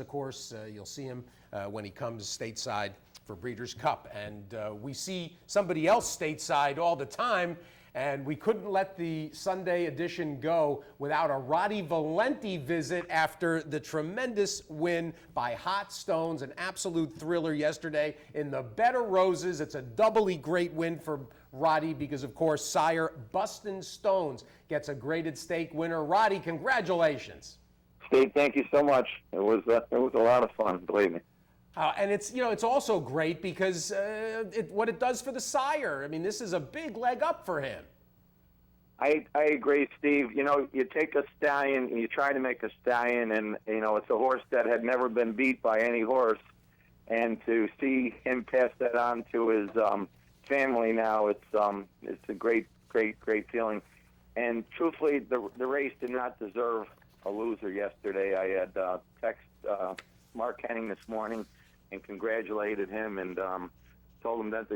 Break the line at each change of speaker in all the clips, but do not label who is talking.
Of course, you'll see him when he comes stateside for Breeders' Cup. And we see somebody else stateside all the time, and we couldn't let the Sunday edition go without a Roddy Valente visit after the tremendous win by Hot Stones, an absolute thriller yesterday in the Bed of Roses. It's a doubly great win for Roddy because, of course, sire Bustin' Stones gets a graded stake winner. Roddy, congratulations.
Steve, thank you so much. It was a lot of fun, believe me.
And it's also great because what it does for the sire. I mean, this is a big leg up for him.
I agree, Steve. You take a stallion and you try to make a stallion, and it's a horse that had never been beat by any horse, and to see him pass that on to his family now, it's a great feeling. And truthfully, the race did not deserve a loser yesterday. I had texted Mark Henning this morning and congratulated him and told him that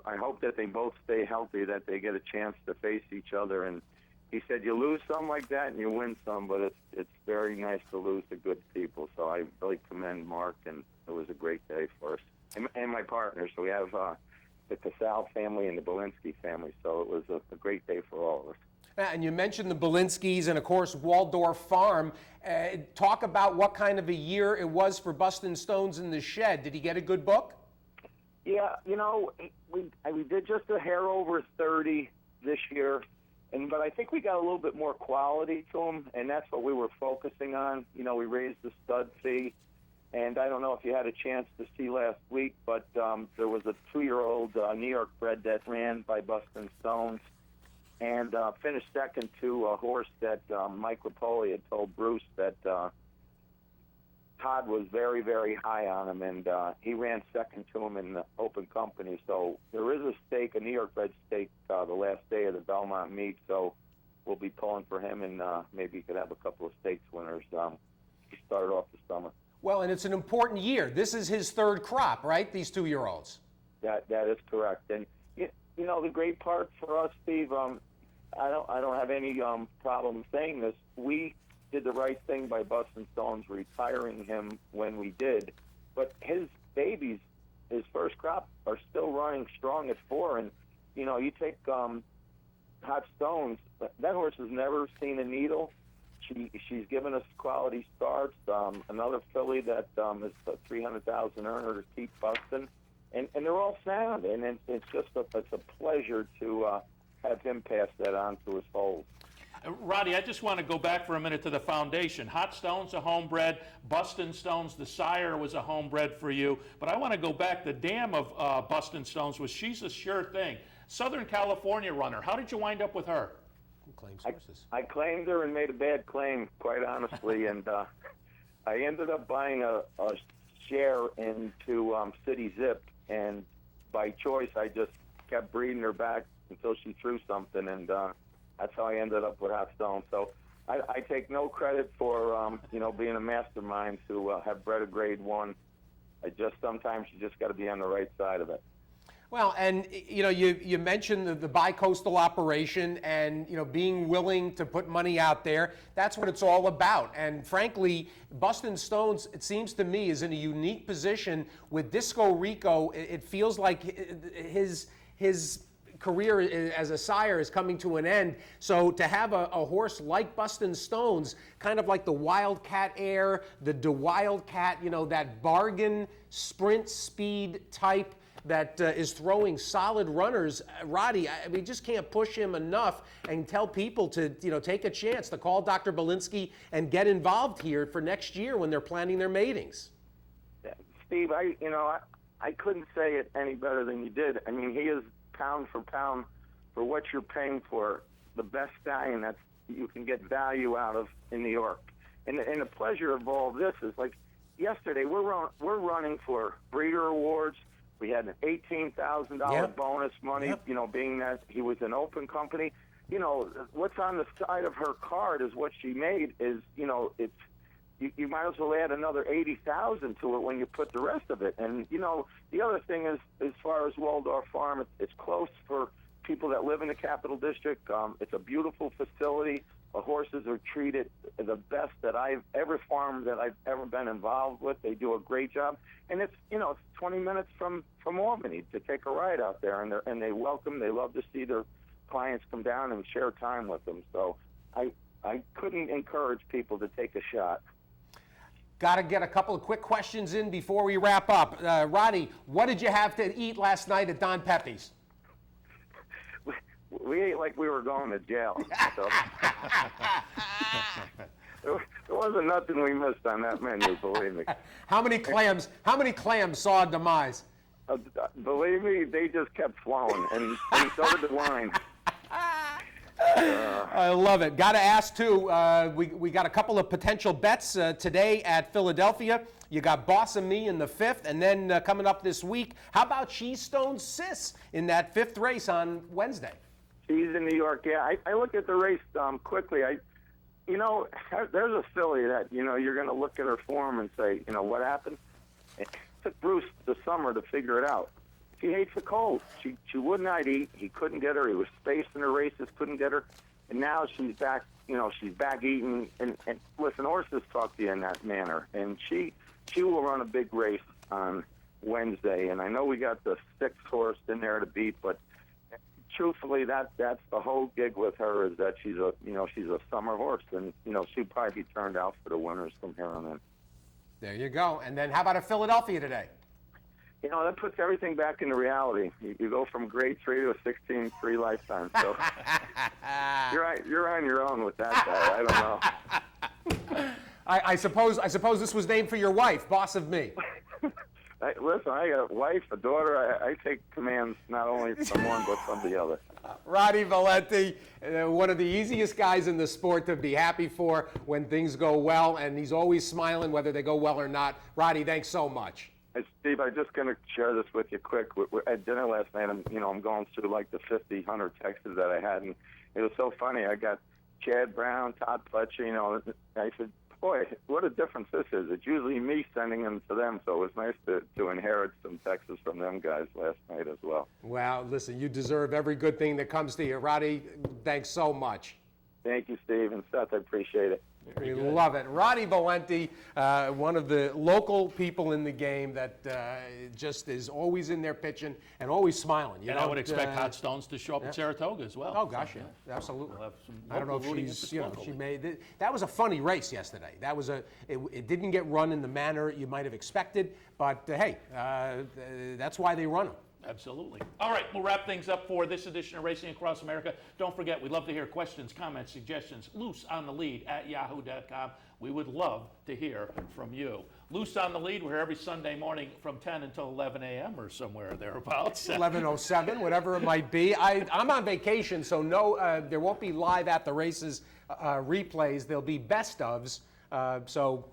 I hope that they both stay healthy, that they get a chance to face each other. And he said, you lose some like that and you win some, but it's very nice to lose to good people. So I really commend Mark, and it was a great day for us. And my partners. So we have the Casal family and the Belinsky family. So it was a great day for all of us.
And you mentioned the Belinskys and, of course, Waldorf Farm. Talk about what kind of a year it was for Bustin' Stones in the shed. Did he get a good book?
Yeah, we did just a hair over 30 this year, but I think we got a little bit more quality to him, and that's what we were focusing on. We raised the stud fee, and I don't know if you had a chance to see last week, but there was a 2-year-old New York bred that ran by Bustin' Stones, and finished second to a horse that Mike Rapoli had told Bruce that Todd was very, very high on him, and he ran second to him in the open company. So there is a stake, a New York bred stake, the last day of the Belmont meet, so we'll be pulling for him, and maybe he could have a couple of stakes winners to start off the summer.
Well, and it's an important year. This is his third crop, right, these 2-year-olds?
That is correct. And the great part for us, Steve, I don't have any problem saying this. We did the right thing by Bustin' Stones retiring him when we did, but his babies, his first crop, are still running strong at 4. And you take Hot Stones. That horse has never seen a needle. She's given us quality starts. Another filly that is a 300,000 earner to keep busting. And they're all sound, and it's a pleasure to have him pass that on to his foals.
Roddy, I just want to go back for a minute to the foundation. Hot Stone's a homebred. Bustin' Stones, the sire, was a homebred for you. But I want to go back. The dam of Bustin' Stones she's a sure thing. Southern California runner. How did you wind up with her?
I claimed her and made a bad claim, quite honestly, and I ended up buying a share into City Zip, and by choice I just kept breeding her back until she threw something, and that's how I ended up with Hot Stone. So I take no credit for being a mastermind to have bred a grade 1. Sometimes you just got to be on the right side of it.
Well, and you mentioned the bi-coastal operation and being willing to put money out there. That's what it's all about. And frankly, Bustin' Stones, it seems to me, is in a unique position with Disco Rico. It feels like his career as a sire is coming to an end. So to have a horse like Bustin' Stones, kind of like the Wildcat Air, the DeWildcat, that bargain sprint speed type that is throwing solid runners, Roddy, we just can't push him enough and tell people to take a chance to call Dr. Belinsky and get involved here for next year when they're planning their matings.
Steve, I couldn't say it any better than you did. I mean, he is pound for pound for what you're paying for the best stallion that you can get value out of in New York. And the pleasure of all of this is, like yesterday, we're running for breeder awards. We had an $18,000 bonus money, being that he was an open company. What's on the side of her card is what she made is, it's you might as well add another $80,000 to it when you put the rest of it. And, the other thing is, as far as Waldorf Farm, it's close for people that live in the Capital District. It's a beautiful facility, horses are treated the best that every farm that I've ever been involved with. They do a great job, and it's it's 20 minutes from Albany to take a ride out there, and they welcome. They love to see their clients come down and share time with them. So I couldn't encourage people to take a shot.
Got to get a couple of quick questions in before we wrap up. Roddy, what did you have to eat last night at Don Pepe's?
We ate like we were going to jail. So. There wasn't nothing we missed on that menu, believe me.
How many clams saw a demise?
Believe me, they just kept flowing, and so did the wine.
I love it. Got to ask, too, we got a couple of potential bets today at Philadelphia. You got Boss and Me in the 5th, and then coming up this week, how about Cheese Stone Sis in that 5th race on Wednesday?
She's in New York. Yeah, I look at the race quickly. There's a filly that, you're going to look at her form and say, what happened? It took Bruce the summer to figure it out. She hates the cold. She would not eat. He couldn't get her. He was spaced in her races, couldn't get her. And now she's back, she's back eating. And listen, horses talk to you in that manner. And she will run a big race on Wednesday. And I know we got the 6th horse in there to beat, but truthfully, that's the whole gig with her, is that she's a summer horse, and she'll probably be turned out for the winners from here on in.
There you go. And then how about a Philadelphia today?
That puts everything back into reality. You go from grade 3 to a 16-3 lifetime. So you're on your own with that guy. I don't know.
I suppose this was named for your wife, Boss of Me.
Listen, I got a wife, a daughter. I take commands not only from one but from the other.
Roddy Valente, one of the easiest guys in the sport to be happy for when things go well, and he's always smiling whether they go well or not. Roddy, thanks so much.
Hey, Steve, I'm just going to share this with you quick. We're at dinner last night, and I'm going through like the 50, 100 texts that I had, and it was so funny. I got Chad Brown, Todd Fletcher, I said, boy, what a difference this is. It's usually me sending them to them, so it was nice to inherit some texts from them guys last night as well.
Well, listen, you deserve every good thing that comes to you. Roddy, thanks so much.
Thank you, Steve, and Seth, I appreciate it.
We love it. Roddy Valente, one of the local people in the game that just is always in there pitching and always smiling.
I would expect Hot Stones to show up at Saratoga as well.
Oh gosh, yeah, absolutely.
We'll have some
I don't know
local
if she's, she made that was a funny race yesterday. That was it didn't get run in the manner you might have expected, but hey, that's why they run them.
Absolutely. All right, we'll wrap things up for this edition of Racing Across America. Don't forget, we'd love to hear questions, comments, suggestions. Loose on the lead at yahoo.com. We would love to hear from you. Loose on the lead, we're here every Sunday morning from 10 until 11 a.m. or somewhere thereabouts.
11:07, whatever it might be. I'm on vacation, so there won't be live at the races replays. There'll be best ofs, so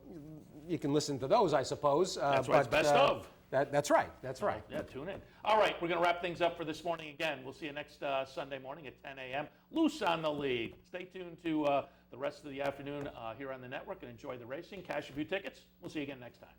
you can listen to those, I suppose.
That's why it's best of.
That's right. That's right.
Yeah, tune in. All right, we're going to wrap things up for this morning again. We'll see you next Sunday morning at 10 a.m. Loose on the lead. Stay tuned to the rest of the afternoon here on the network and enjoy the racing. Cash a few tickets. We'll see you again next time.